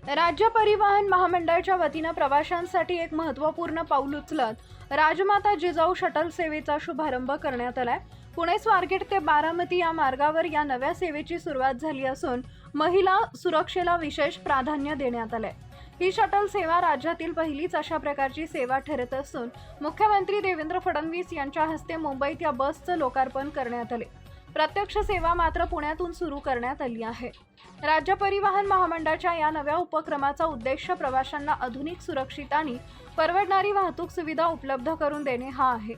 राज्य परिवहन महामंडळाच्या वतीनं प्रवाशांसाठी एक महत्त्वपूर्ण पाऊल उचलत राजमाता जिजाऊ शटल सेवेचा शुभारंभ करण्यात आलाय। पुणे स्वारगेट ते बारामती या मार्गावर या नव्या सेवेची सुरुवात झाली असून महिला सुरक्षेला विशेष प्राधान्य देण्यात आले। ही शटल सेवा राज्यातील पहिलीच अशा प्रकारची सेवा ठरत असून मुख्यमंत्री देवेंद्र फडणवीस यांच्या हस्ते मुंबईत या बसचं लोकार्पण करण्यात आले। प्रत्यक्ष सेवा मात्र पुण्यातून सुरू करण्यात आली आहे। राज्य परिवहन महामंडळाच्या या नव्या उपक्रमाचा उद्देश प्रवाशांना आधुनिक, सुरक्षित आणि परवडणारी वाहतूक सुविधा उपलब्ध करून देणे हा आहे।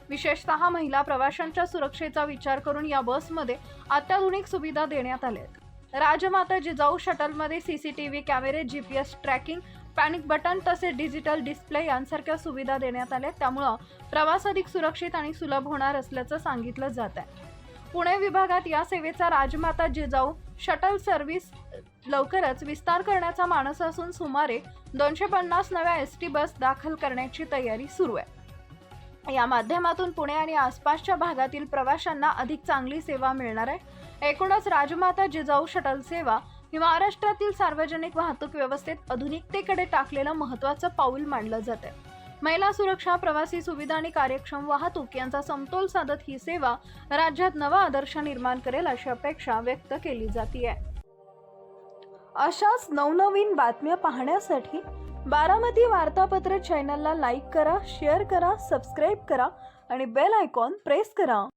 विशेषतः महिला प्रवाशांच्या सुरक्षेचा विचार करून या बसमध्ये अत्याधुनिक सुविधा देण्यात आल्या आहेत। राजमाता जिजाऊ शटलमध्ये सीसीटीव्ही कॅमेरे, जीपीएस ट्रॅकिंग, पॅनिक बटन तसेच डिजिटल डिस्प्ले यांसारख्या सुविधा देण्यात आल्या। त्यामुळे प्रवास अधिक सुरक्षित आणि सुलभ होणार असल्याचं सांगितलं जात आहे। पुणे विभागात या सेवेचा राजमाता जिजाऊ शटल सर्व्हिस लवकरच विस्तार करण्याचा मानस असून सुमारे 250 नव्या एसटी बस दाखल करण्याची तयारी सुरू आहे। या माध्यमातून पुणे आणि आसपासच्या भागातील प्रवाशांना अधिक चांगली सेवा मिळणार आहे। एकूणच राजमाता जिजाऊ शटल सेवा ही महाराष्ट्रातील सार्वजनिक वाहतूक व्यवस्थेत आधुनिकतेकडे टाकलेलं महत्त्वाचं पाऊल मानलं जाते। महिला सुरक्षा, प्रवासी सुविधा आणि कार्यक्षम वाहतूक यांचा समतोल साधत ही सेवा राज्यात नवा आदर्श निर्माण करेल अशी अपेक्षा व्यक्त केली जाते। अशाच नवनवीन बातम्या पाहण्यासाठी बारामती वार्तापत्र चॅनलला लाईक करा, शेअर करा, सबस्क्राईब करा आणि बेल आयकॉन प्रेस करा।